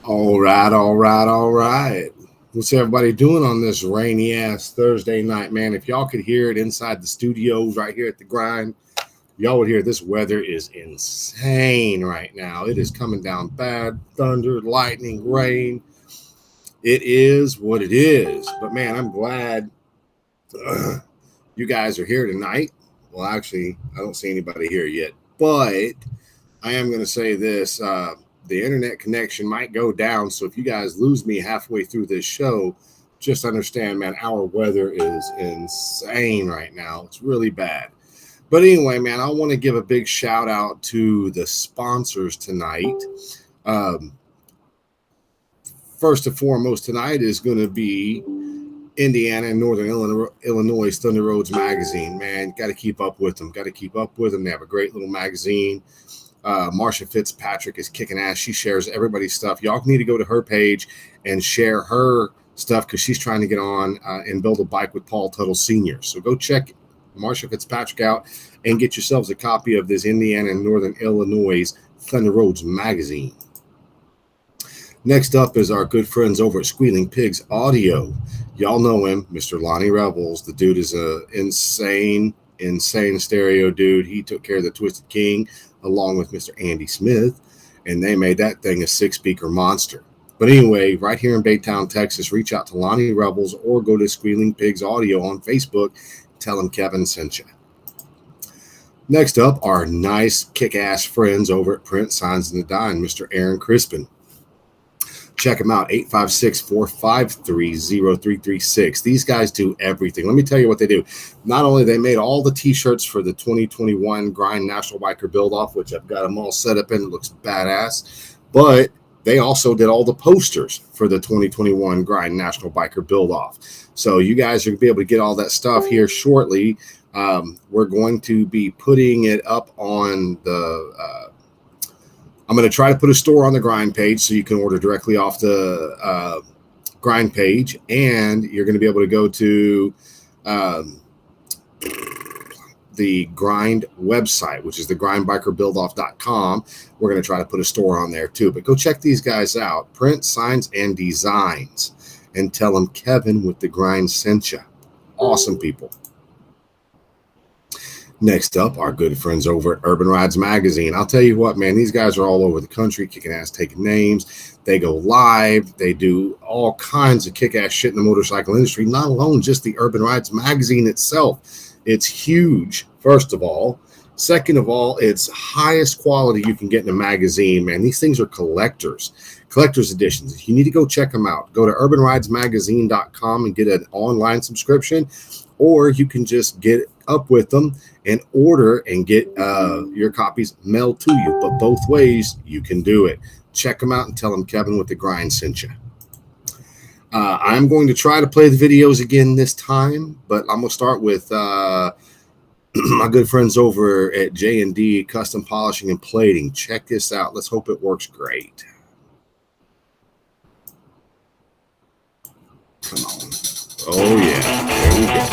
All right, all right, all right. What's everybody doing on this rainy ass Thursday night, man? If y'all could hear it inside the studios right here at the grind, y'all would hear this weather is insane right now. It is coming down bad, thunder, lightning, rain. It is what it is. But man, I'm glad you guys are here tonight. Well, actually, I don't see anybody here yet, but I am going to say this. The internet connection might go down. So if you guys lose me halfway through this show, just understand, man, our weather is insane right now. It's really bad. But anyway, man, I want to give a big shout out to the sponsors tonight. Um, First and foremost, tonight is going to be Indiana and Northern Illinois Thunder Roads Magazine. Man, got to keep up with them. Got to keep up with them. They have a great little magazine. Marsha Fitzpatrick is kicking ass. She shares everybody's stuff. Y'all need to go to her page and share her stuff because she's trying to get on and build a bike with Paul Tuttle Sr. So go check Marsha Fitzpatrick out and get yourselves a copy of this Indiana and Northern Illinois Thunder Roads magazine. Next up is our good friends over at Squealing Pigs Audio. Y'all know him, Mr. Lonnie Rebels. The dude is a insane stereo dude. He took care of the Twisted King along with Mr. Andy Smith, and they made that thing a 6-speaker monster. But anyway, right here in Baytown, Texas, reach out to Lonnie Rebels or go to Squealing Pigs Audio on Facebook. Tell them Kevin sent you. Next up, our nice kick-ass friends over at Print Signs and the Dime, Mr. Aaron Crispin. Check them out, 856-453-0336. These guys do everything. Let me tell you what they do. Not only they made all the T-shirts for the 2021 Grind National Biker Build-Off, which I've got them all set up in. It looks badass. But they also did all the posters for the 2021 Grind National Biker Build-Off. So you guys are going to be able to get all that stuff here shortly. We're going to be putting it up on the I'm going to try to put a store on the Grind page so you can order directly off the Grind page, and you're going to be able to go to the Grind website, which is the grindbikerbuildoff.com. We're going to try to put a store on there too, but go check these guys out, Print Signs and Designs, and tell them Kevin with the Grind sent you. Awesome people. Next up, our good friends over at Urban Rides Magazine. I'll tell you what, man, these guys are all over the country, kicking ass, taking names. They go live. They do all kinds of kick-ass shit in the motorcycle industry, not alone just the Urban Rides Magazine itself. It's huge, first of all. Second of all, it's highest quality you can get in a magazine, man. These things are collector's editions. You need to go check them out. Go to urbanridesmagazine.com and get an online subscription, or you can just get up with them and order and get your copies mailed to you. But both ways, you can do it. Check them out and tell them Kevin with the Grind sent you. I'm going to try to play the videos again this time, but I'm going to start with my good friends over at J&D Custom Polishing and Plating. Check this out. Let's hope it works great. Come on. Oh, yeah. There we go.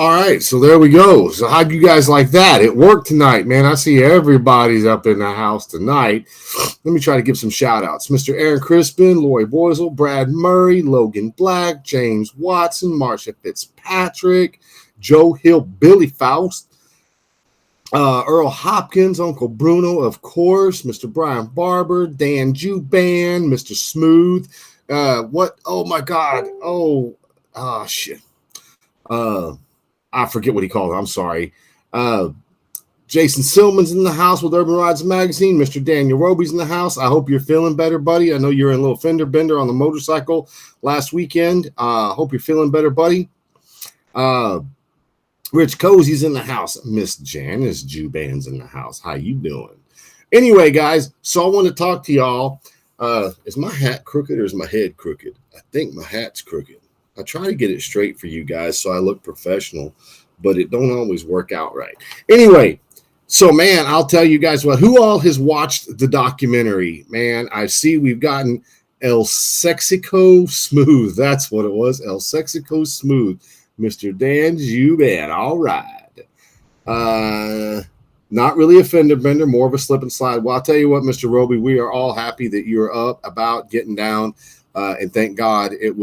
All right, so there we go. So how'd you guys like that? It worked tonight, man. I see everybody's up in the house tonight. Let me try to give some shout outs. Mr. Aaron Crispin, Lori Boisel, Brad Murray, Logan Black, James Watson, Marsha Fitzpatrick, Joe Hill, Billy Faust, Earl Hopkins, Uncle Bruno, of course, Mr. Brian Barber, Dan Juban, Mr. Smooth. What? Oh my God. Shit. I forget what he called it. I'm sorry. Jason Silman's in the house with Urban Rides Magazine. Mr. Daniel Roby's in the house. I hope you're feeling better, buddy. I know you're in a little fender bender on the motorcycle last weekend. Hope you're feeling better, buddy. Rich Cozy's in the house. Miss Janice Juban's in the house. How you doing? Anyway, guys, so I want to talk to y'all. Is my hat crooked or is my head crooked? I think my hat's crooked. I try to get it straight for you guys so I look professional, but it don't always work out right. Anyway, so, man, I'll tell you guys what. Who all has watched the documentary? Man, I see we've gotten El Sexico Smooth. That's what it was, El Sexico Smooth. Mr. Dan Juban. All right. Not really a fender bender, more of a slip and slide. Well, I'll tell you what, Mr. Roby, we are all happy that you're up, about, getting down, and thank God it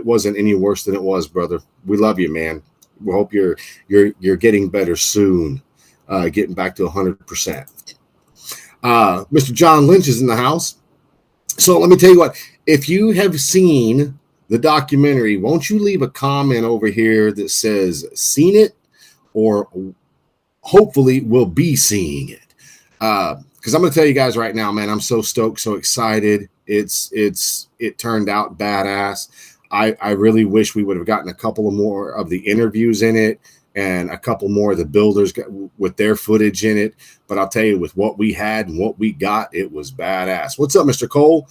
wasn't any worse than it was, brother. We love you, man. We hope you're getting better soon, getting back to 100%. Mr. John Lynch is in the house. So let me tell you what, if you have seen the documentary, won't you leave a comment over here that says seen it or hopefully will be seeing it? Because I'm going to tell you guys right now, man, I'm so stoked, so excited. It turned out badass. I really wish we would have gotten a couple of more of the interviews in it and a couple more of the builders with their footage in it. But I'll tell you, with what we had and what we got, it was badass. What's up, Mr. Cole?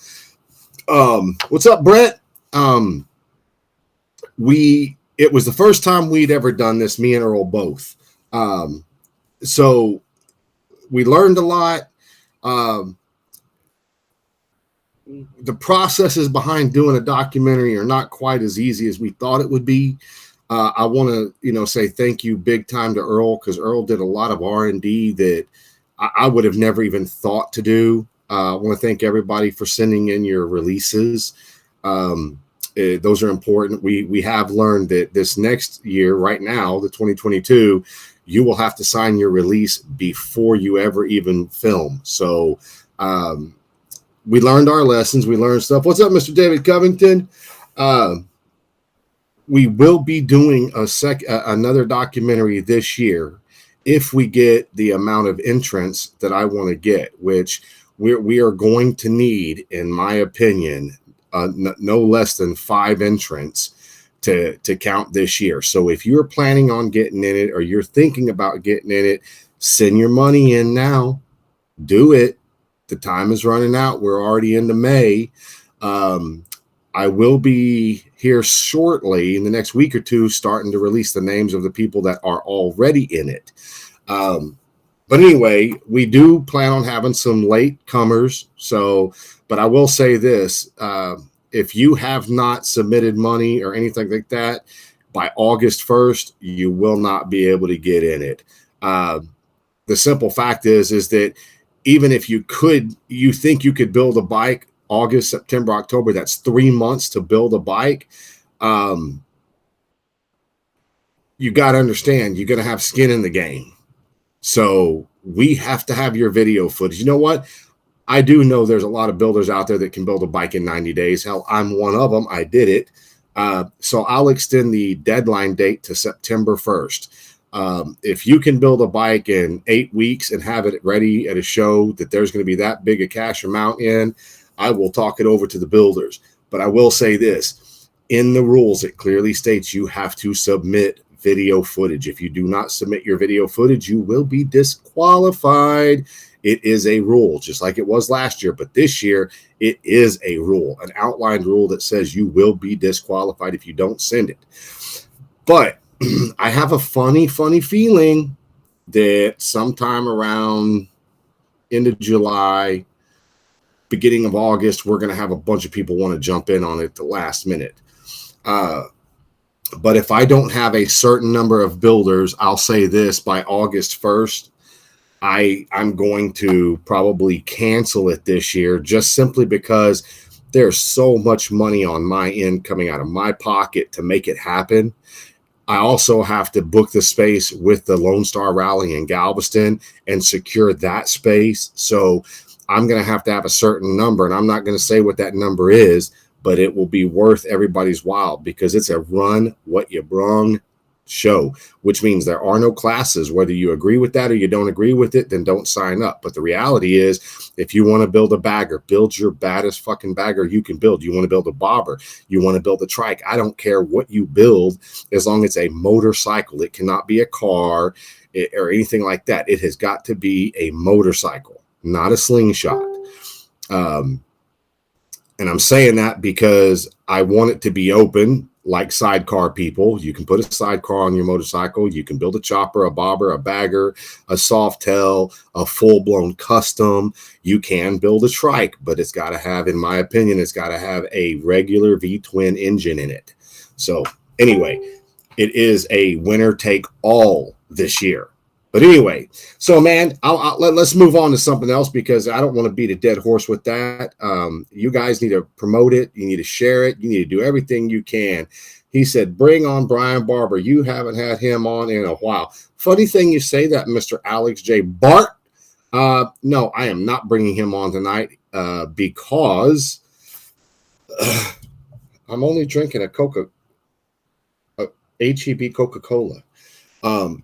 What's up, Brett? It was the first time we'd ever done this, me and Earl both. So we learned a lot. The processes behind doing a documentary are not quite as easy as we thought it would be. I want to, say thank you big time to Earl, because Earl did a lot of R&D that I would have never even thought to do. I want to thank everybody for sending in your releases. Those are important. We have learned that this next year, right now, the 2022, you will have to sign your release before you ever even film. So we learned our lessons. We learned stuff. What's up, Mr. David Covington? We will be doing another documentary this year if we get the amount of entrants that I want to get, which we are going to need, in my opinion, no less than 5 entrants to count this year. So if you're planning on getting in it or you're thinking about getting in it, send your money in now. Do it. The time is running out. We're already into May. I will be here shortly in the next week or two starting to release the names of the people that are already in it. But anyway, we do plan on having some late comers. But I will say this, if you have not submitted money or anything like that, by August 1st, you will not be able to get in it. The simple fact is that even if you think you could build a bike August, September, October, that's 3 months to build a bike. You got to understand, you're going to have skin in the game. So we have to have your video footage. You know what? I do know there's a lot of builders out there that can build a bike in 90 days. Hell, I'm one of them. I did it. So I'll extend the deadline date to September 1st. If you can build a bike in 8 weeks and have it ready at a show that there's going to be that big a cash amount in, I will talk it over to the builders. But I will say this, in the rules, it clearly states you have to submit video footage. If you do not submit your video footage, you will be disqualified. It is a rule, just like it was last year. But this year, it is a rule, an outlined rule that says you will be disqualified if you don't send it. But I have a funny feeling that sometime around end of July, beginning of August, we're going to have a bunch of people want to jump in on it at the last minute. But if I don't have a certain number of builders, I'll say this, by August 1st, I'm going to probably cancel it this year, just simply because there's so much money on my end coming out of my pocket to make it happen. I also have to book the space with the Lone Star Rally in Galveston and secure that space. So I'm going to have a certain number, and I'm not going to say what that number is, but it will be worth everybody's while, because it's a run what you brung show, which means there are no classes. Whether you agree with that or you don't agree with it, then don't sign up. But the reality is, if you want to build a bagger, build your baddest fucking bagger you can build. You want to build a bobber, you want to build a trike, I don't care what you build, as long as it's a motorcycle. It cannot be a car or anything like that. It has got to be a motorcycle, not a slingshot. And I'm saying that because I want it to be open, like sidecar people. You can put a sidecar on your motorcycle. You can build a chopper, a bobber, a bagger, a Softail, a full-blown custom. You can build a trike, but it's got to have, in my opinion, it's got to have a regular V-twin engine in it. So anyway, it is a winner take all this year. But anyway, so man, let's move on to something else, because I don't want to beat a dead horse with that. You guys need to promote it. You need to share it. You need to do everything you can. He said, bring on Brian Barber. You haven't had him on in a while. Funny thing you say that, Mr. Alex J. Bart. No, I am not bringing him on tonight because I'm only drinking a HEB Coca-Cola.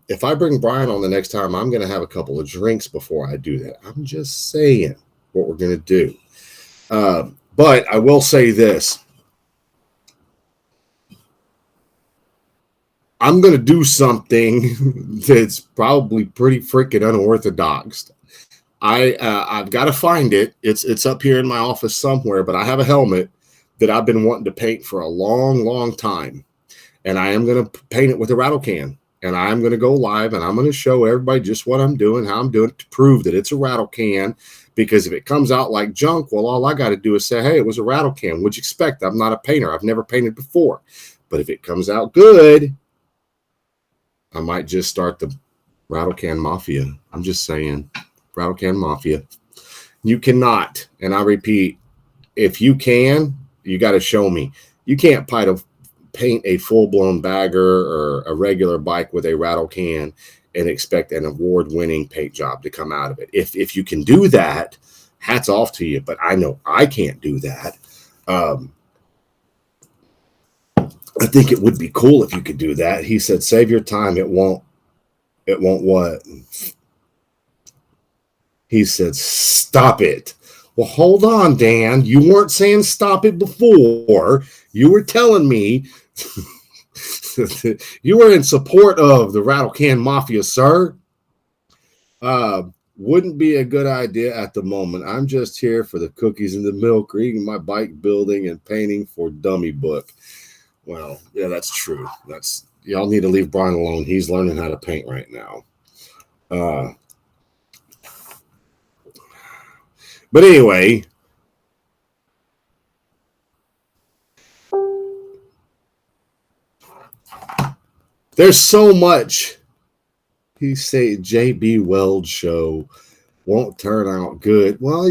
If I bring Brian on the next time, I'm going to have a couple of drinks before I do that. I'm just saying what we're going to do. But I will say this. I'm going to do something that's probably pretty freaking unorthodox. I've got to find it. It's up here in my office somewhere, but I have a helmet that I've been wanting to paint for a long, long time. And I am going to paint it with a rattle can. And I'm going to go live, and I'm going to show everybody just what I'm doing, how I'm doing it, to prove that it's a rattle can. Because if it comes out like junk, well, all I got to do is say, hey, it was a rattle can. What'd you expect? I'm not a painter. I've never painted before. But if it comes out good, I might just start the rattle can mafia. I'm just saying, rattle can mafia. You cannot, and I repeat, if you can, you got to show me. You can't paint a full-blown bagger or a regular bike with a rattle can and expect an award-winning paint job to come out of it. If you can do that, hats off to you. But I know I can't do that. I think it would be cool if you could do that. He said, save your time. It won't what? He said, stop it. Well, hold on, Dan. You weren't saying stop it before. You were telling me you were in support of the rattle can mafia, sir. Wouldn't be a good idea at the moment. I'm just here for the cookies and the milk, reading my bike building and painting for dummy book. Well, yeah, that's true. Y'all need to leave Brian alone. He's learning how to paint right now. But anyway, there's so much. He say JB Weld show won't turn out good. Well,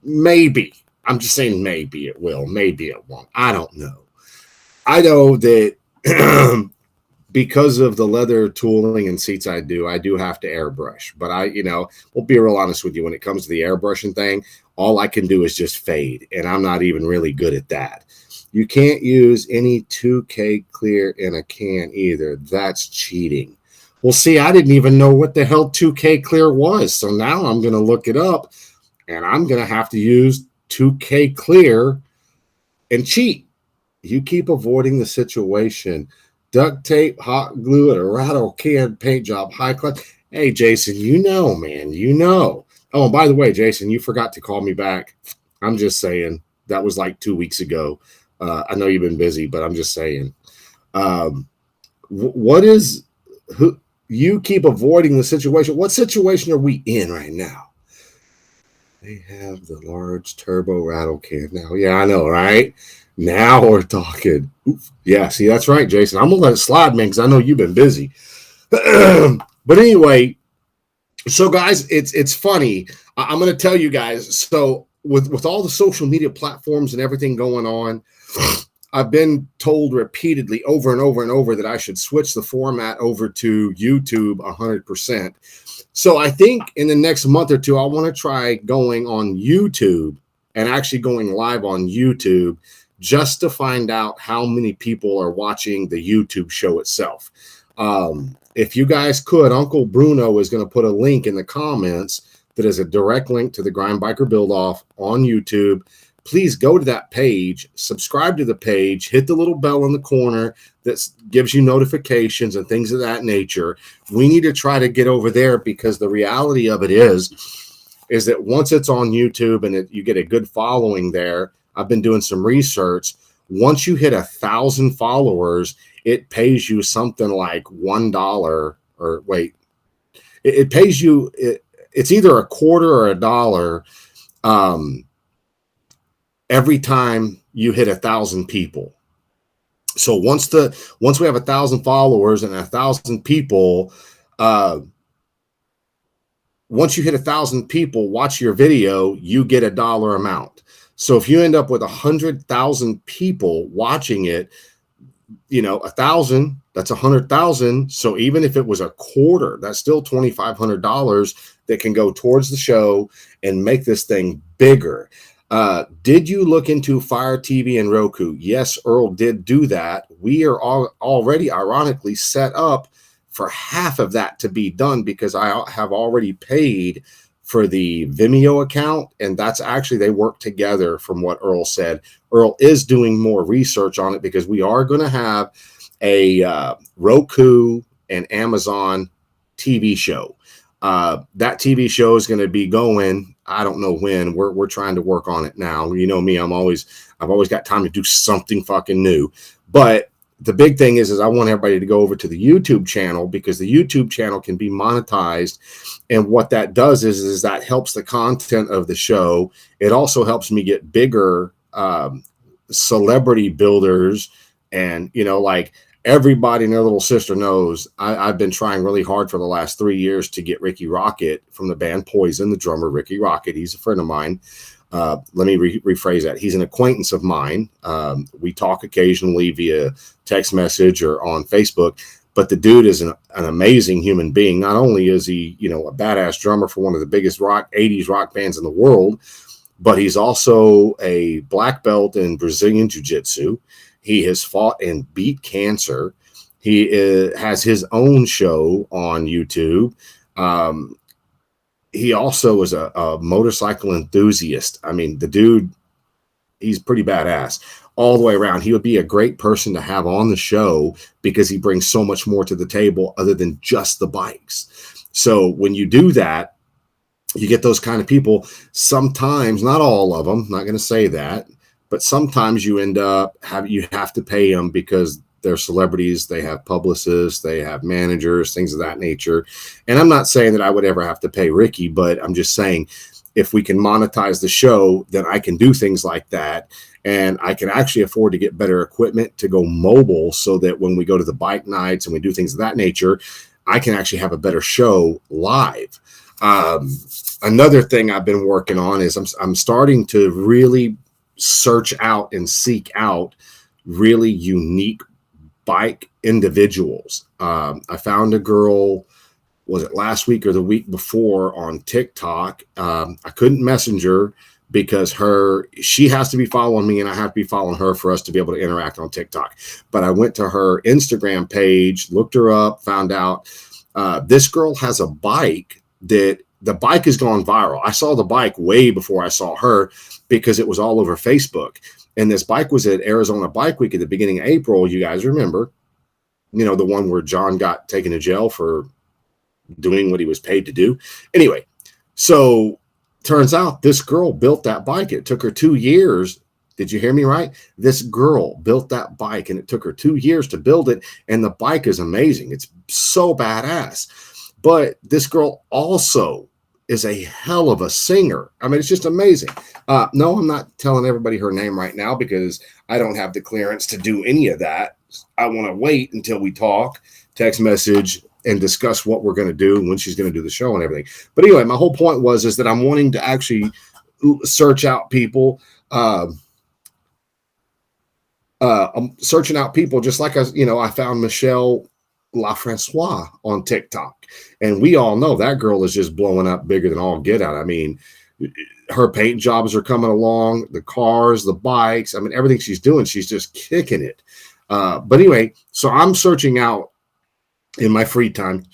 maybe. I'm just saying maybe it will. Maybe it won't. I don't know. I know that because of the leather tooling and seats I do have to airbrush. But we'll be real honest with you. When it comes to the airbrushing thing, all I can do is just fade. And I'm not even really good at that. You can't use any 2K clear in a can either. That's cheating. Well, see, I didn't even know what the hell 2K clear was. So now I'm going to look it up, and I'm going to have to use 2K clear and cheat. You keep avoiding the situation. Duct tape, hot glue, and a rattle can paint job, high class. Hey, Jason, man, Oh, and by the way, Jason, you forgot to call me back. I'm just saying. That was like 2 weeks ago. I know you've been busy, but I'm just saying. You keep avoiding the situation. What situation are we in right now? They have the large turbo rattle can now. Yeah, I know, right? Now we're talking. Oof. Yeah, see, that's right, Jason. I'm gonna let it slide, man, because I know you've been busy. But anyway, so guys, it's funny. I'm gonna tell you guys. So with all the social media platforms and everything going on, I've been told repeatedly over and over and over that I should switch the format over to YouTube 100%. So I think in the next month or two, I want to try going on YouTube and actually going live on YouTube just to find out how many people are watching the YouTube show itself. If you guys could, Uncle Bruno is going to put a link in the comments that is a direct link to the Grind Biker Build Off on YouTube. Please go to that page, subscribe to the page, hit the little bell in the corner that gives you notifications and things of that nature. We need to try to get over there because the reality of it is that once it's on YouTube and you get a good following there, I've been doing some research. Once you hit 1,000 followers, it pays you something like $1 or wait, it pays you. It's either a quarter or a dollar. Every time you hit 1,000 people. So once we have 1,000 followers and 1,000 people, once you hit 1,000 people watch your video, you get $1 amount. So if you end up with 100,000 people watching it, 1,000, that's 100,000. So even if it was a quarter, that's still $2,500 that can go towards the show and make this thing bigger. Did you look into Fire TV and Roku? Yes, Earl did do that. We are already ironically set up for half of that to be done because I have already paid for the Vimeo account, and that's actually, they work together from what Earl said. Earl is doing more research on it because we are going to have a Roku and Amazon TV show. That TV show is going to be going, I don't know when. We're trying to work on it now. You know me, I've always got time to do something fucking new. But the big thing is I want everybody to go over to the YouTube channel because the YouTube channel can be monetized. And what that does is that helps the content of the show. It also helps me get bigger celebrity builders. And, like everybody and their little sister knows I've been trying really hard for the last 3 years to get Ricky Rocket from the band Poison, the drummer Ricky Rocket. He's a friend of mine. Let me rephrase that. He's an acquaintance of mine. We talk occasionally via text message or on Facebook, but the dude is an amazing human being. Not only is he, a badass drummer for one of the biggest 80s rock bands in the world, but he's also a black belt in Brazilian Jiu-Jitsu. He has fought and beat cancer. He has his own show on YouTube. He also is a motorcycle enthusiast. I mean, the dude, he's pretty badass all the way around. He would be a great person to have on the show because he brings so much more to the table other than just the bikes. So when you do that, you get those kind of people. Sometimes, not all of them, not going to say that, but sometimes you end up you have to pay them because they're celebrities, they have publicists, they have managers, things of that nature. And I'm not saying that I would ever have to pay Ricky, but I'm just saying if we can monetize the show, then I can do things like that. And I can actually afford to get better equipment to go mobile so that when we go to the bike nights and we do things of that nature, I can actually have a better show live. Another thing I've been working on is I'm starting to really search out and seek out really unique bike individuals. I found a girl, was it last week or the week before, on TikTok. I couldn't message her because she has to be following me and I have to be following her for us to be able to interact on TikTok. But I went to her Instagram page, looked her up, found out this girl has a bike that the bike has gone viral. I saw the bike way before I saw her because it was all over Facebook. And this bike was at Arizona Bike Week at the beginning of April. You guys remember, the one where John got taken to jail for doing what he was paid to do. Anyway, so turns out this girl built that bike. It took her 2 years. Did you hear me right? This girl built that bike and it took her 2 years to build it. And the bike is amazing. It's so badass. But this girl also is a hell of a singer. I mean, it's just amazing. No, I'm not telling everybody her name right now because I don't have the clearance to do any of that. I want to wait until we talk, text message, and discuss what we're going to do, when she's going to do the show and everything. But anyway, my whole point is that I'm wanting to actually search out people. I'm searching out people just like I found Michelle LaFrancois on TikTok. And we all know that girl is just blowing up bigger than all get out. I mean, her paint jobs are coming along, the cars, the bikes. I mean, everything she's doing, she's just kicking it. But anyway, so I'm searching out in my free time,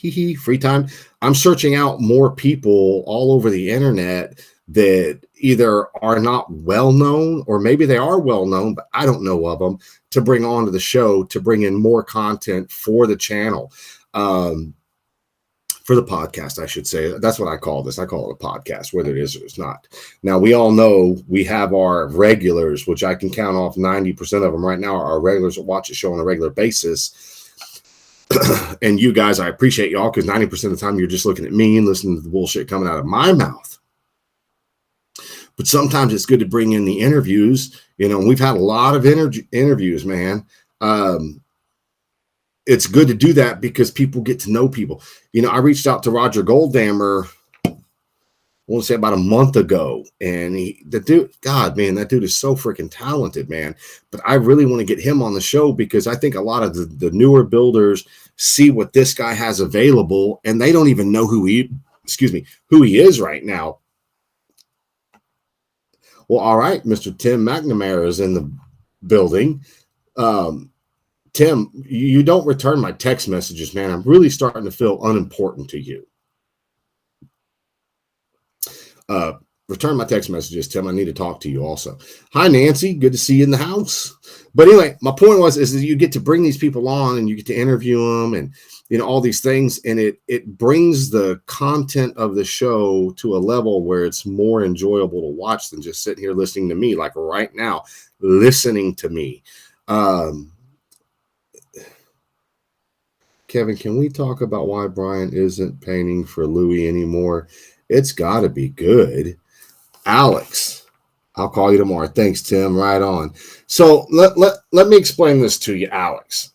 I'm searching out more people all over the internet that either are not well known or maybe they are well known, but I don't know of them, to bring onto the show, to bring in more content for the channel, for the podcast, I should say. That's what I call this. I call it a podcast, whether it is or it's not. Now, we all know we have our regulars, which I can count off 90% of them right now, are our regulars that watch the show on a regular basis. And you guys, I appreciate y'all, because 90% of the time you're just looking at me and listening to the bullshit coming out of my mouth. But sometimes it's good to bring in the interviews. We've had a lot of interviews, man. It's good to do that because people get to know people. I reached out to Roger Goldammer, I want to say about a month ago, and that dude is so freaking talented, man. But I really want to get him on the show because I think a lot of the newer builders see what this guy has available, and they don't even know who he is right now. Well, all right, Mr. Tim McNamara is in the building. Tim, you don't return my text messages, man. I'm really starting to feel unimportant to you. Return my text messages, Tim. I need to talk to you also. Hi, Nancy. Good to see you in the house. But anyway, my point is that you get to bring these people on and you get to interview them and, all these things. And it brings the content of the show to a level where it's more enjoyable to watch than just sitting here listening to me, like right now, listening to me. Kevin, can we talk about why Brian isn't painting for Louis anymore? It's got to be good. Alex, I'll call you tomorrow. Thanks, Tim. Right on. So let me explain this to you, Alex.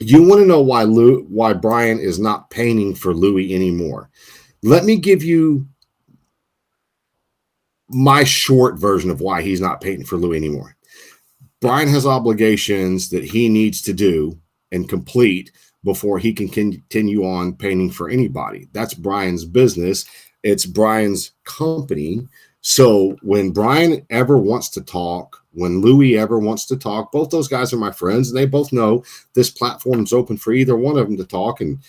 You want to know why Brian is not painting for Louis anymore? Let me give you my short version of why he's not painting for Louis anymore. Brian has obligations that he needs to do and complete before he can continue on painting for anybody. That's Brian's business. It's Brian's company. So when Brian ever wants to talk, when Louis ever wants to talk, both those guys are my friends, and they both know this platform is open for either one of them to talk and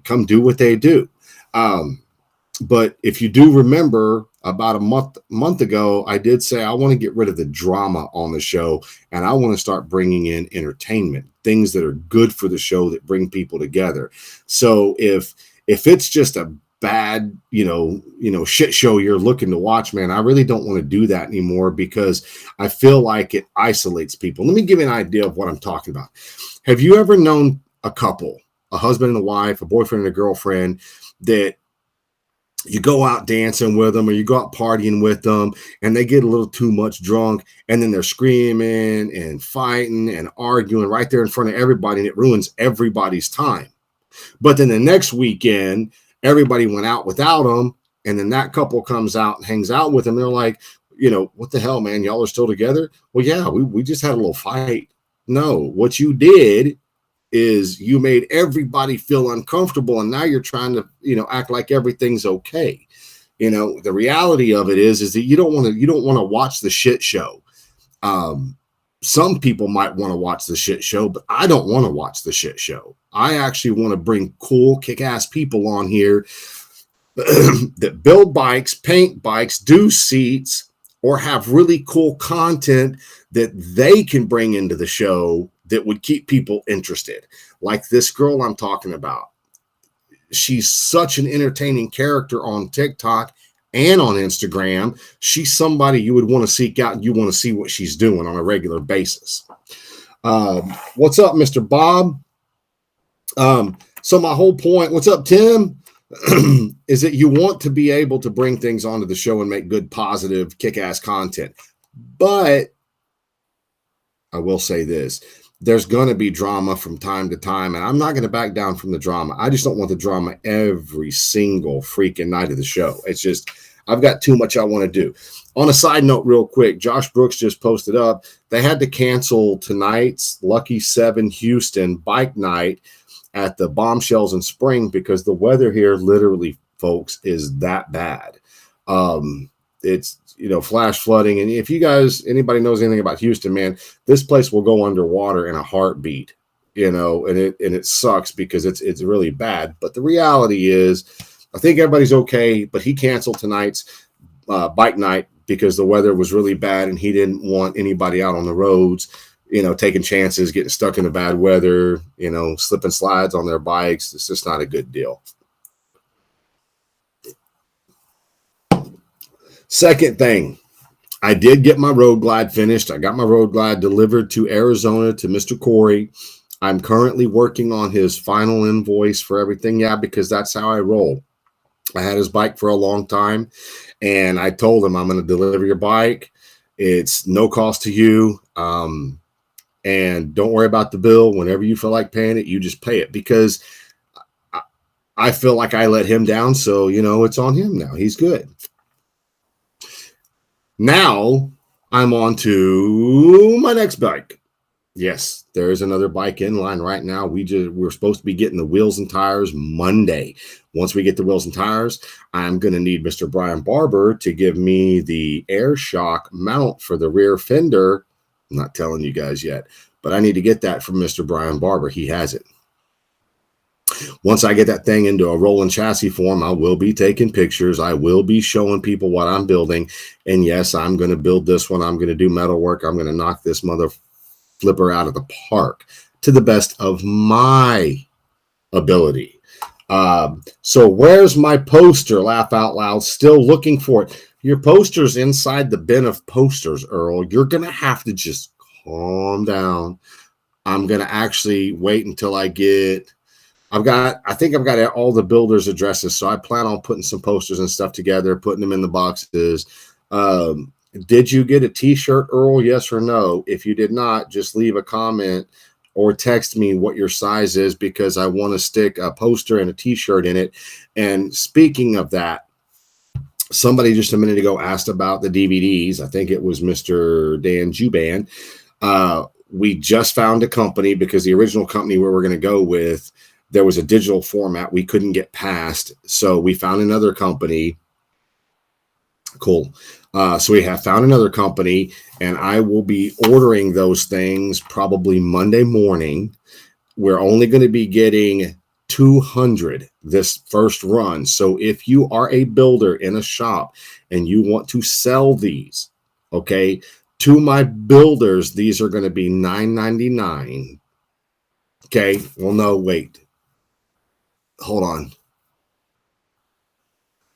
come do what they do. But if you do remember, about a month ago, I did say I want to get rid of the drama on the show, and I want to start bringing in entertainment, things that are good for the show that bring people together. So if it's just a bad, shit show you're looking to watch, man, I really don't want to do that anymore because I feel like it isolates people. Let me give you an idea of what I'm talking about. Have you ever known a couple, a husband and a wife, a boyfriend and a girlfriend, that you go out dancing with them or you go out partying with them and they get a little too much drunk and then they're screaming and fighting and arguing right there in front of everybody, and it ruins everybody's time? But then the next weekend, everybody went out without them, and then that couple comes out and hangs out with them. They're like, what the hell, man? Y'all are still together? Well, yeah, we just had a little fight. No, what you did is you made everybody feel uncomfortable, and now you're trying to, act like everything's okay. The reality of it is that you don't want to watch the shit show. Some people might want to watch the shit show, but I don't want to watch the shit show. I actually want to bring cool, kick-ass people on here that build bikes, paint bikes, do seats, or have really cool content that they can bring into the show that would keep people interested. Like this girl I'm talking about. She's such an entertaining character on TikTok and on Instagram. She's somebody you would want to seek out, and you want to see what she's doing on a regular basis. What's up, Mr. Bob? So my whole point, what's up, Tim? is that you want to be able to bring things onto the show and make good, positive, kick-ass content. But I will say this. There's going to be drama from time to time, and I'm not going to back down from the drama. I just don't want the drama every single freaking night of the show. It's just, I've got too much I want to do. On a side note, real quick, Josh Brooks just posted up, they had to cancel tonight's Lucky 7 Houston bike night at the Bombshells in Spring because the weather here, literally, folks, is that bad. It's, flash flooding. And if you guys, anybody knows anything about Houston, man, this place will go underwater in a heartbeat, and it sucks because it's really bad. But the reality is, I think everybody's okay, but he canceled tonight's bike night because the weather was really bad and he didn't want anybody out on the roads, taking chances, getting stuck in the bad weather, slipping slides on their bikes. It's just not a good deal. Second thing, I did get my Road Glide finished. I got my Road Glide delivered to Arizona to Mr. Corey. I'm currently working on his final invoice for everything. Yeah, because that's how I roll. I had his bike for a long time, and I told him, I'm going to deliver your bike. It's no cost to you, and don't worry about the bill. Whenever you feel like paying it, you just pay it, because I feel like I let him down, so, it's on him now. He's good. Now I'm on to my next bike. Yes, there is another bike in line right now. We're supposed to be getting the wheels and tires Monday. Once we get the wheels and tires, I'm going to need Mr. Brian Barber to give me the air shock mount for the rear fender. I'm not telling you guys yet, but I need to get that from Mr. Brian Barber. He has it. Once I get that thing into a rolling chassis form, I will be taking pictures. I will be showing people what I'm building. And yes, I'm going to build this one. I'm going to do metal work. I'm going to knock this mother flipper out of the park to the best of my ability. So where's my poster? Laugh out loud. Still looking for it. Your poster's inside the bin of posters, Earl. You're going to have to just calm down. I'm going to actually wait until I think I've got all the builders' addresses, so I plan on putting some posters and stuff together, putting them in the boxes. Did you get a t-shirt, Earl? Yes or no? If you did not, just leave a comment or text me what your size is, because I want to stick a poster and a t-shirt in it. And speaking of that, somebody just a minute ago asked about the DVDs. I think it was Mr. Dan Juban. We just found a company, because the original company where we're going to go with, there was a digital format we couldn't get past. So we found another company. Cool. So we have found another company, and I will be ordering those things probably Monday morning. We're only going to be getting 200 this first run. So if you are a builder in a shop and you want to sell these, okay, to my builders, these are going to be $9.99. Okay. Well, no, wait. Hold on.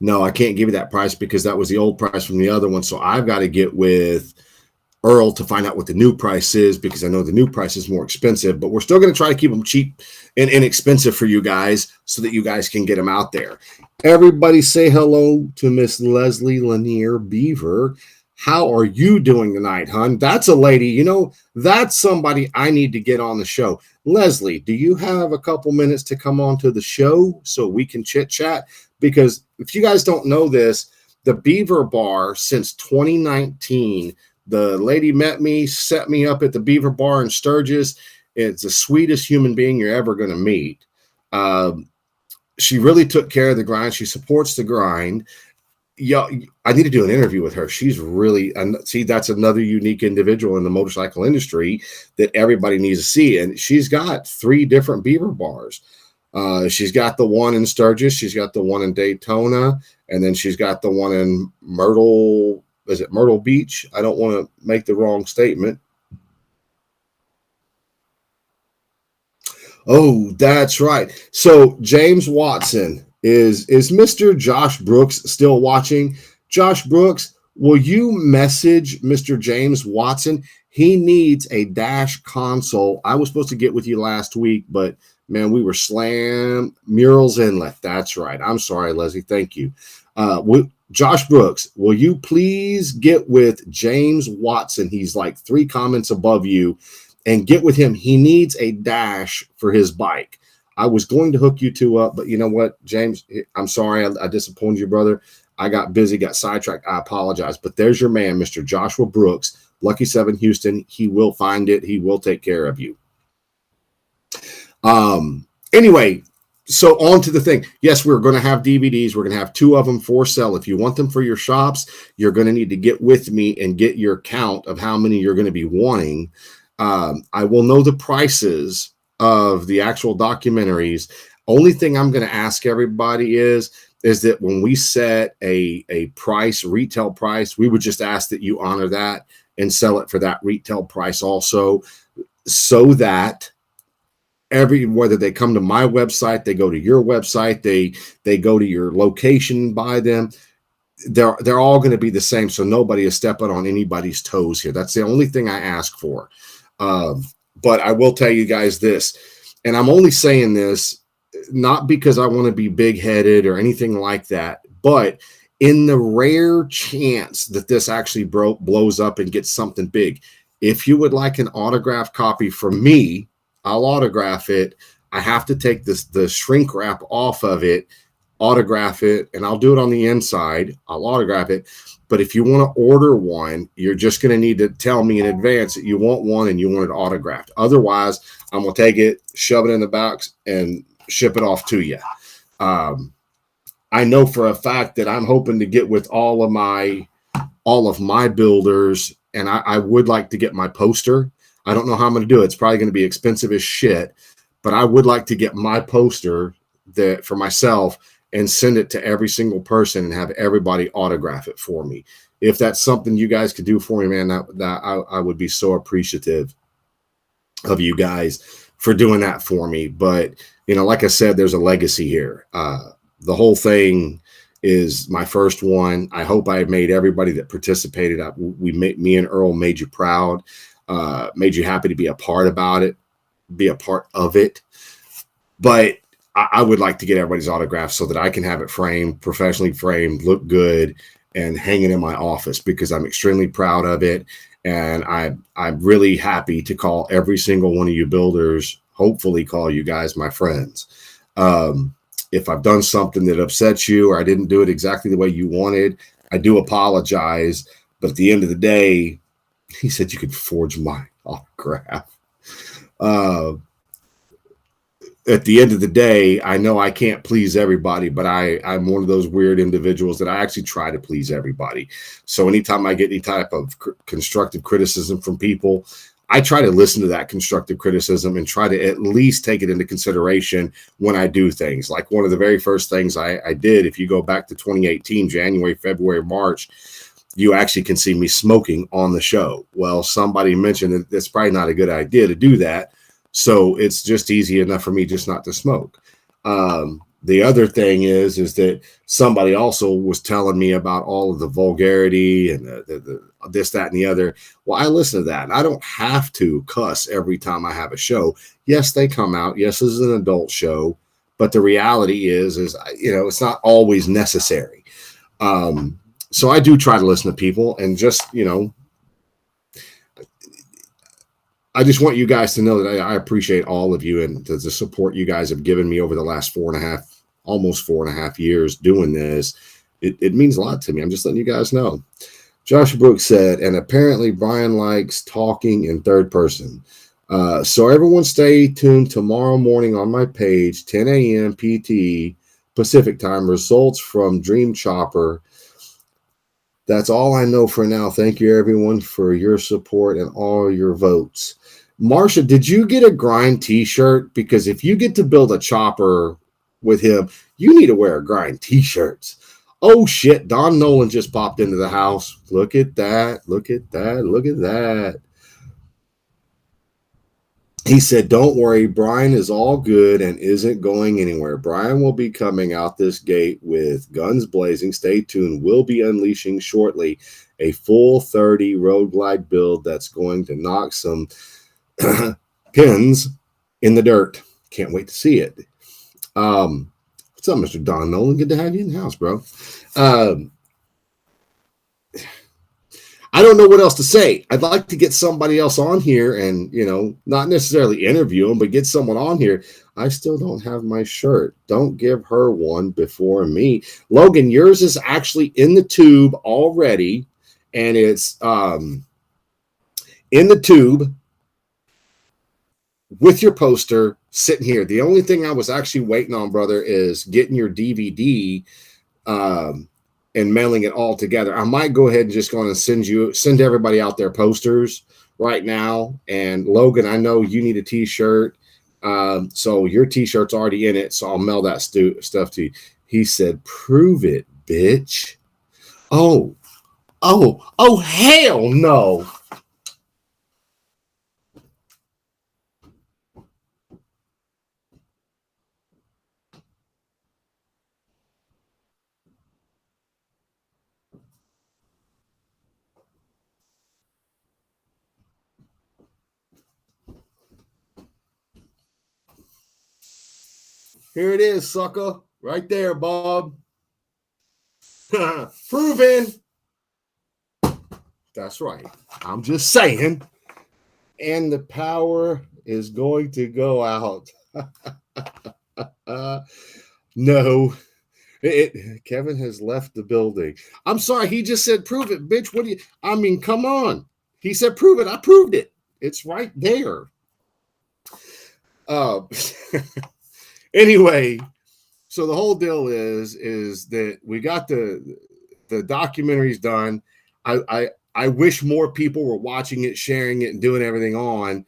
No, I can't give you that price because that was the old price from the other one. So I've got to get with Earl to find out what the new price is, because I know the new price is more expensive, but we're still going to try to keep them cheap and inexpensive for you guys so that you guys can get them out there. Everybody say hello to Miss Leslie Lanier Beaver. How are you doing tonight, hon? That's a lady, that's somebody I need to get on the show. Leslie, do you have a couple minutes to come on to the show so we can chit chat? Because if you guys don't know this, the Beaver Bar, since 2019, the lady met me, set me up at the Beaver Bar in Sturgis. It's the sweetest human being you're ever going to meet. She really took care of the grind. She supports the grind. Yeah, I need to do an interview with her. She's really, see, that's another unique individual in the motorcycle industry that everybody needs to see. And she's got 3 different Beaver Bars. She's got the one in Sturgis, she's got the one in Daytona, and then she's got the one in Myrtle. Is it Myrtle Beach? I don't want to make the wrong statement. Oh, that's right. So James Watson, is Mr. Josh Brooks still watching? Josh Brooks, will you message Mr. James Watson? He needs a dash console. I was supposed to get with you last week, but man, we were slammed. Murals Inlet. That's right. I'm sorry, Leslie. Thank you. Josh Brooks, will you please get with James Watson? He's like 3 comments above you, and get with him. He needs a dash for his bike. I was going to hook you 2 up, but you know what, James? I'm sorry. I disappointed you, brother. I got busy, got sidetracked. I apologize. But there's your man, Mr. Joshua Brooks, Lucky 7 Houston. He will find it. He will take care of you. Anyway, so on to the thing. Yes, we're going to have DVDs. We're going to have 2 of them for sale. If you want them for your shops, you're going to need to get with me and get your count of how many you're going to be wanting. I will know the prices of the actual documentaries. Only thing I'm going to ask everybody is that when we set a price, retail price, we would just ask that you honor that and sell it for that retail price also, so that whether they come to my website, they go to your website, they go to your location, buy them, they're all going to be the same. So nobody is stepping on anybody's toes here. That's the only thing I ask for. But I will tell you guys this, and I'm only saying this not because I want to be big-headed or anything like that, but in the rare chance that this actually blows up and gets something big, if you would like an autographed copy from me, I'll autograph it. I have to take the shrink wrap off of it, autograph it, and I'll do it on the inside. I'll autograph it. But if you want to order one, you're just going to need to tell me in advance that you want one and you want it autographed. Otherwise, I'm going to take it, shove it in the box, and ship it off to you. I know for a fact that I'm hoping to get with all of my builders, and I would like to get my poster. I don't know how I'm going to do it. It's probably going to be expensive as shit, but I would like to get my poster for myself and send it to every single person and have everybody autograph it for me. If that's something you guys could do for me, man, that I would be so appreciative of you guys for doing that for me. But, you know, like I said, there's a legacy here. The whole thing is my first one. I hope I made everybody that participated. Me and Earl made you proud, made you happy to be a part of it. But I would like to get everybody's autograph so that I can have it framed, professionally framed, look good, and hang it in my office, because I'm extremely proud of it. And I'm really happy to call every single one of you builders, hopefully call you guys my friends. If I've done something that upsets you or I didn't do it exactly the way you wanted, I do apologize. But at the end of the day, he said you could forge my autograph. At the end of the day, I know I can't please everybody, but I'm one of those weird individuals that I actually try to please everybody. So anytime I get any type of constructive criticism from people, I try to listen to that constructive criticism and try to at least take it into consideration when I do things. Like one of the very first things I did, if you go back to 2018, January, February, March, you actually can see me smoking on the show. Well, somebody mentioned that it's probably not a good idea to do that. So it's just easy enough for me just not to smoke. The other thing is that somebody also was telling me about all of the vulgarity and the this, that, and the other. Well, I listen to that. And I don't have to cuss every time I have a show. Yes, they come out. Yes, this is an adult show. But the reality is, you know, it's not always necessary. So I do try to listen to people and just, you know, I just want you guys to know that I appreciate all of you and the support you guys have given me over the last almost 4.5 years doing this. It means a lot to me. I'm just letting you guys know. Josh Brooks said, and apparently Brian likes talking in third person. So everyone stay tuned tomorrow morning on my page, 10 a.m. PT Pacific time, results from Dream Chopper. That's all I know for now. Thank you, everyone, for your support and all your votes. Marsha, did you get a Grind t-shirt? Because if you get to build a chopper with him, you need to wear Grind t-shirts. Oh, shit. Don Nolan just popped into the house. Look at that. Look at that. Look at that. He said, don't worry, Brian is all good and isn't going anywhere. Brian will be coming out this gate with guns blazing. Stay tuned. We'll be unleashing shortly a full 30 Road Glide build that's going to knock some pins in the dirt. Can't wait to see it. What's up, Mr. Don Nolan? Good to have you in the house, bro. I don't know what else to say. I'd like to get somebody else on here and, not necessarily interview them, but get someone on here. I still don't have my shirt. Don't give her one before me. Logan, yours is actually in the tube already, and it's in the tube with your poster sitting here. The only thing I was actually waiting on, brother, is getting your DVD and mailing it all together. I might go ahead and just go on and send everybody out their posters right now. And Logan, I know you need a t-shirt. So your t-shirt's already in it. So I'll mail that stuff to you. He said, prove it, bitch. Oh, hell no. Here it is, sucker. Right there, Bob. Proven. That's right. I'm just saying. And the power is going to go out. No. Kevin has left the building. I'm sorry. He just said, prove it, bitch. What do you, come on. He said, prove it. I proved it. It's right there. Anyway, so the whole deal is that we got the documentaries done. I wish more people were watching it, sharing it, and doing everything on.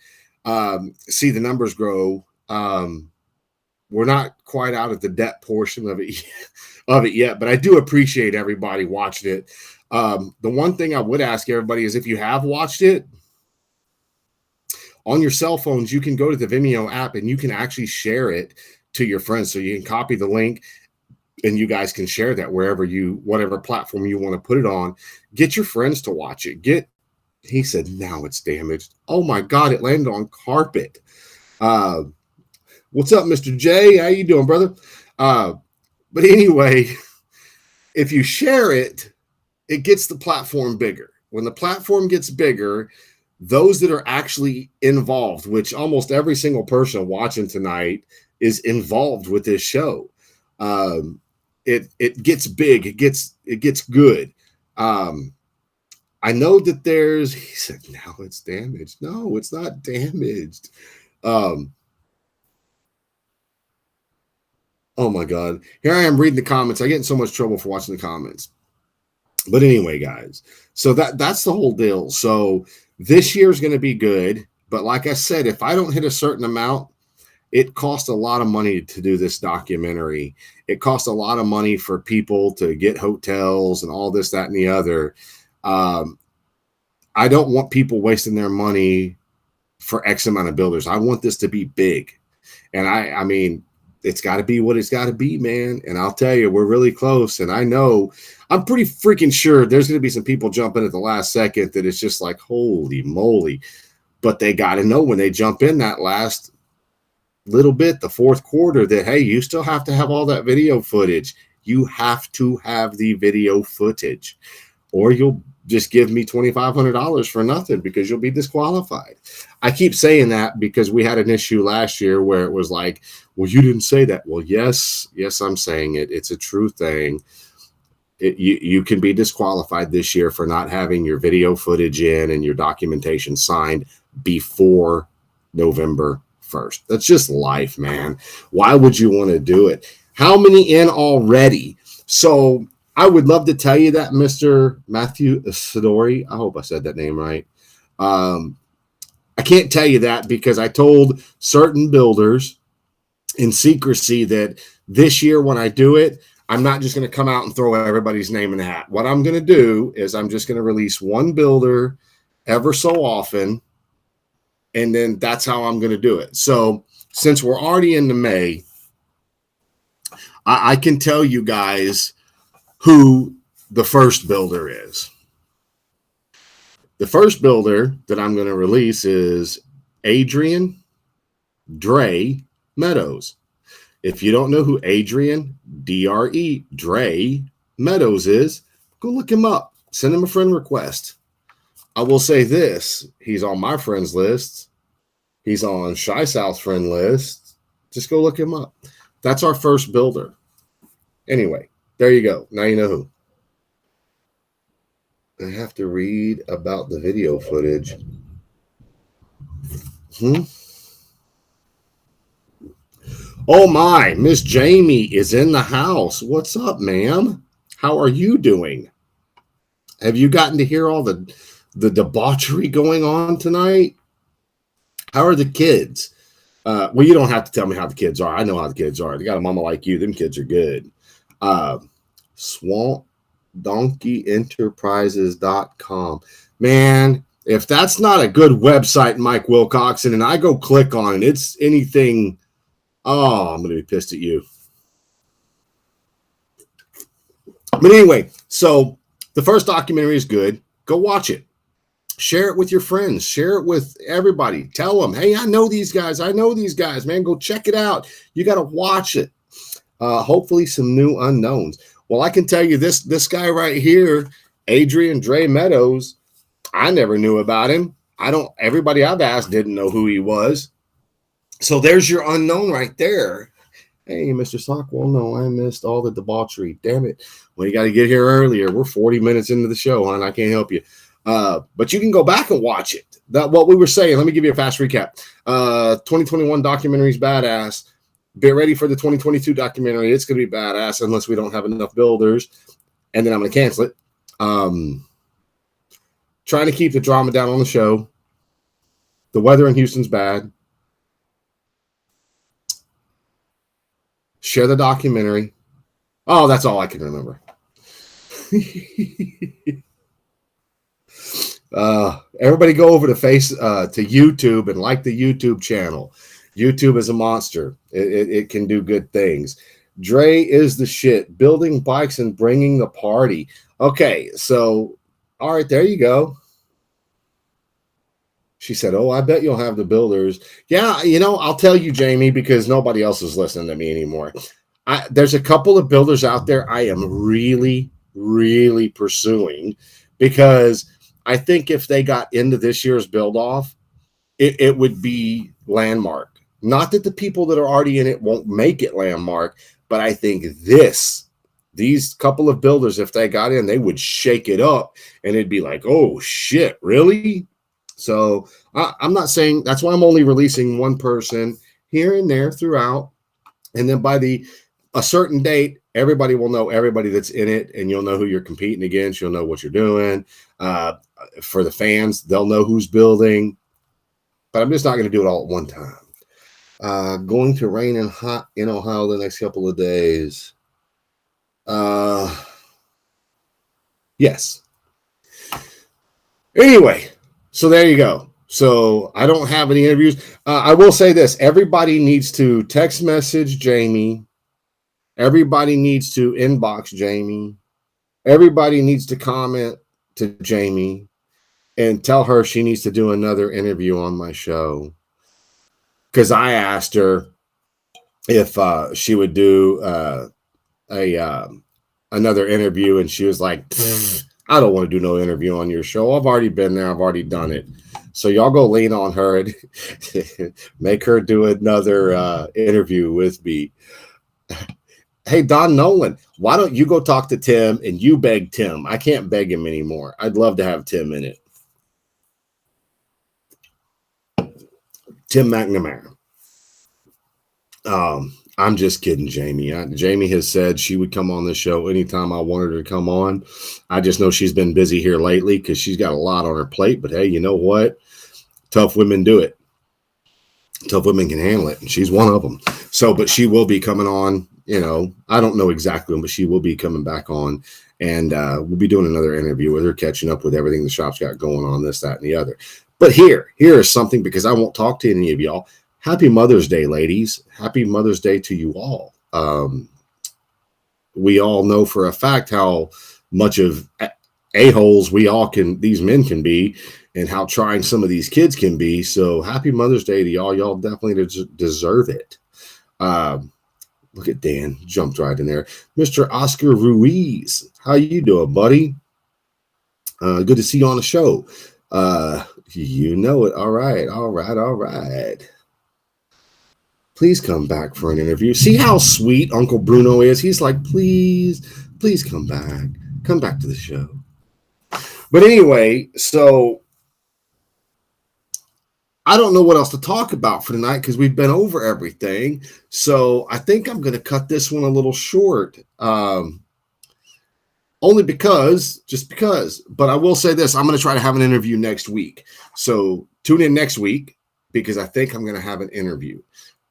See the numbers grow. We're not quite out of the debt portion of it yet, but I do appreciate everybody watching it. The one thing I would ask everybody is if you have watched it on your cell phones, you can go to the Vimeo app and you can actually share it to your friends. So you can copy the link and you guys can share that whatever platform you want to put it on. Get your friends to watch it. He said, now it's damaged. Oh my God, it landed on carpet. What's up, Mr. J? How you doing, brother? But anyway, if you share it, it gets the platform bigger. When the platform gets bigger, those that are actually involved, which almost every single person watching tonight is involved with this show. It gets big. It gets good. I know that he said, now it's damaged. No, it's not damaged. Oh my God. Here I am reading the comments. I get in so much trouble for watching the comments. But anyway, guys, so that's the whole deal. So this year is going to be good. But like I said, if I don't hit a certain amount, it costs a lot of money to do this documentary. It costs a lot of money for people to get hotels and all this, that, and the other. I don't want people wasting their money for X amount of builders. I want this to be big. And I mean, it's got to be what it's got to be, man. And I'll tell you, we're really close. And I know, I'm pretty freaking sure there's going to be some people jumping at the last second that it's just like, holy moly. But they got to know when they jump in that last little bit, the fourth quarter, that, hey, you still have to have all that video footage. You have to have the video footage, or you'll just give me $2,500 for nothing because you'll be disqualified. I keep saying that because we had an issue last year where it was like, well, you didn't say that. Well, yes, I'm saying it. It's a true thing. You can be disqualified this year for not having your video footage in and your documentation signed before November 1st. That's just life, man. Why would you want to do it? How many in already? So I would love to tell you that, Mr. Matthew Sidori. I hope I said that name right. I can't tell you that because I told certain builders in secrecy that this year when I do it, I'm not just going to come out and throw everybody's name in the hat. What I'm going to do is I'm just going to release one builder ever so often And then that's how I'm going to do it. So since we're already into May, I can tell you guys who the first builder is. The first builder that I'm going to release is Adrian Dre Meadows. If you don't know who Adrian, D-R-E, Dre Meadows is, go look him up. Send him a friend request. I will say this. He's on my friends list. He's on Shy South's friend list. Just go look him up. That's our first builder. Anyway, there you go. Now you know who. I have to read about the video footage. Oh my, Miss Jamie is in the house. What's up, ma'am? How are you doing? Have you gotten to hear all the debauchery going on tonight? How are the kids? Well, you don't have to tell me how the kids are. I know how the kids are. They got a mama like you. Them kids are good. SwampDonkeyEnterprises.com. Man, if that's not a good website, Mike Wilcoxon, and I go click on it, it's anything. Oh, I'm going to be pissed at you. But anyway, so the first documentary is good. Go watch it. Share it with your friends. Share it with everybody. Tell them, hey, I know these guys. I know these guys, man. Go check it out. You got to watch it. Hopefully some new unknowns. Well, I can tell you this guy right here, Adrian Dre Meadows, I never knew about him. Everybody I've asked didn't know who he was. So there's your unknown right there. Hey, Mr. Stockwell, no, I missed all the debauchery. Damn it. Well, you got to get here earlier. We're 40 minutes into the show, hon. I can't help you. But you can go back and watch it. What we were saying, let me give you a fast recap. 2021 documentary is badass. Get ready for the 2022 documentary. It's going to be badass unless we don't have enough builders. And then I'm going to cancel it. Trying to keep the drama down on the show. The weather in Houston's bad. Share the documentary. Oh, that's all I can remember. Everybody go over to YouTube and like the YouTube channel. YouTube is a monster. It can do good things. Dre is the shit. Building bikes and bringing the party. Okay, so all right, there you go. She said, oh, I bet you'll have the builders. Yeah, I'll tell you, Jamie, because nobody else is listening to me anymore. There's a couple of builders out there I am really, really pursuing because I think if they got into this year's build off, it would be landmark. Not that the people that are already in it won't make it landmark, but I think these couple of builders, if they got in, they would shake it up and it'd be like, oh shit, really? So I'm not saying that's why I'm only releasing one person here and there throughout. And then by a certain date, everybody will know everybody that's in it and you'll know who you're competing against. You'll know what you're doing. For the fans, they'll know who's building. But I'm just not going to do it all at one time. Going to rain and hot in Ohio the next couple of days. Yes. Anyway, so there you go. So I don't have any interviews. I will say this. Everybody needs to text message Jamie. Everybody needs to inbox Jamie. Everybody needs to comment to Jamie and tell her she needs to do another interview on my show. Because I asked her if she would do another interview, and she was like, I don't want to do no interview on your show. I've already been there. I've already done it. So y'all go lean on her and make her do another interview with me. Hey, Don Nolan, why don't you go talk to Tim and you beg Tim? I can't beg him anymore. I'd love to have Tim in it. Tim McNamara. I'm just kidding, Jamie. Jamie has said she would come on the show anytime I want her to come on. I just know she's been busy here lately because she's got a lot on her plate. But hey, you know what? Tough women do it. Tough women can handle it, and she's one of them. So, but she will be coming on. I don't know exactly when, but she will be coming back on, and we'll be doing another interview with her, catching up with everything the shop's got going on, this, that, and the other. But here is something, because I won't talk to any of y'all. Happy Mother's Day, ladies. Happy Mother's Day to you all. We all know for a fact how much of a-holes these men can be, and how trying some of these kids can be. So happy Mother's Day to y'all. Y'all definitely deserve it. Look at Dan, jumped right in there. Mr. Oscar Ruiz, how you doing, buddy? Good to see you on the show. You know it. All right. Please come back for an interview. See how sweet Uncle Bruno is? He's like, please come back. Come back to the show. But anyway, so I don't know what else to talk about for tonight because we've been over everything. So I think I'm going to cut this one a little short. Only just because. But I will say this. I'm going to try to have an interview next week. So tune in next week because I think I'm going to have an interview.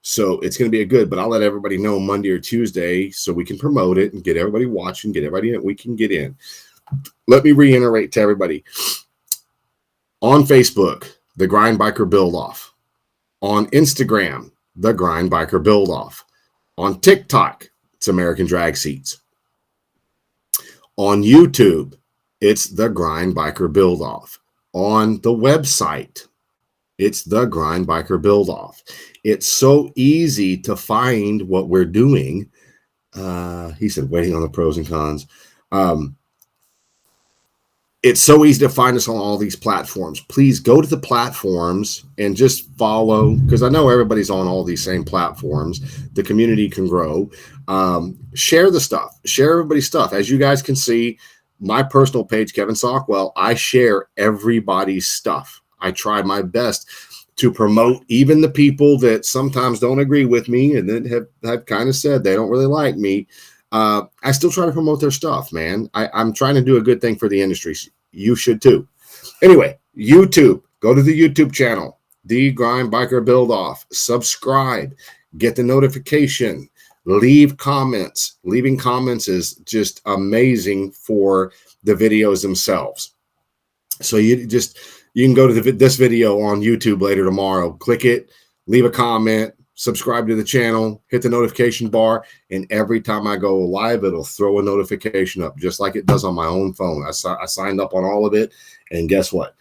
So it's going to be but I'll let everybody know Monday or Tuesday so we can promote it and get everybody watching, get everybody that we can get in. Let me reiterate to everybody. On Facebook, The Grind Biker Build Off. On Instagram, The Grind Biker Build Off. On TikTok, it's American Drag Seats. On YouTube, it's The Grind Biker Build Off. On the website, it's The Grind Biker Build Off. It's so easy to find what we're doing. He said, waiting on the pros and cons. It's so easy to find us on all these platforms. Please go to the platforms and just follow, because I know everybody's on all these same platforms. The community can grow. Share the stuff. Share everybody's stuff. As you guys can see, my personal page, Kevin Sockwell, I share everybody's stuff. I try my best to promote even the people that sometimes don't agree with me and then have kind of said they don't really like me. I still try to promote their stuff, man. I'm trying to do a good thing for the industry. You should too. Anyway, YouTube. Go to the YouTube channel, The Grind Biker Build Off. Subscribe. Get the notification. Leave comments. Leaving comments is just amazing for the videos themselves. So you can go to this video on YouTube later tomorrow. Click it. Leave a comment. Subscribe to the channel, hit the notification bar, and every time I go live, it'll throw a notification up, just like it does on my own phone. I signed up on all of it, and guess what?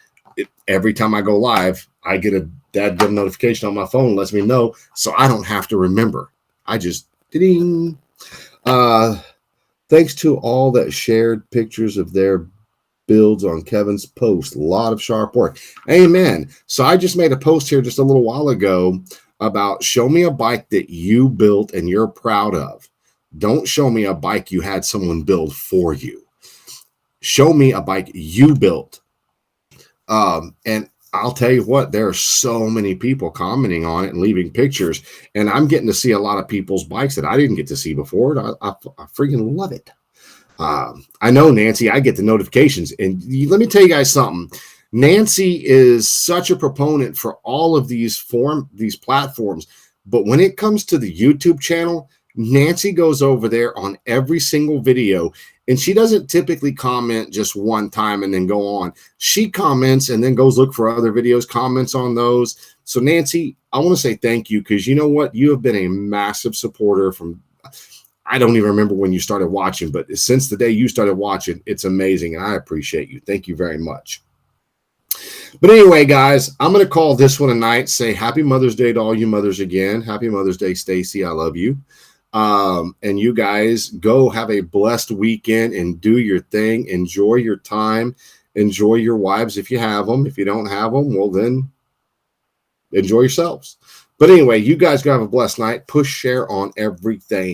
Every time I go live, I get a dadgum notification on my phone, lets me know, so I don't have to remember. I just, ding. Thanks to all that shared pictures of their builds on Kevin's post. A lot of sharp work. Amen. So I just made a post here just a little while ago about show me a bike that you built and you're proud of. Don't show me a bike you had someone build for you. Show me a bike you built. And I'll tell you what, there are so many people commenting on it and leaving pictures, and I'm getting to see a lot of people's bikes that I didn't get to see before. I freaking love it. I know, Nancy, I get the notifications, and let me tell you guys something. Nancy is such a proponent for all of these platforms, but when it comes to the YouTube channel, Nancy goes over there on every single video, and she doesn't typically comment just one time and then go on. She comments and then goes look for other videos, comments on those. So Nancy, I want to say thank you, because you know what? You have been a massive supporter from, I don't even remember when you started watching, but since the day you started watching, it's amazing, and I appreciate you. Thank you very much. But anyway, guys, I'm going to call this one a night. Say happy Mother's Day to all you mothers again. Happy Mother's Day, Stacy. I love you. And you guys go have a blessed weekend and do your thing. Enjoy your time. Enjoy your wives if you have them. If you don't have them, well, then enjoy yourselves. But anyway, you guys go have a blessed night. Push share on everything.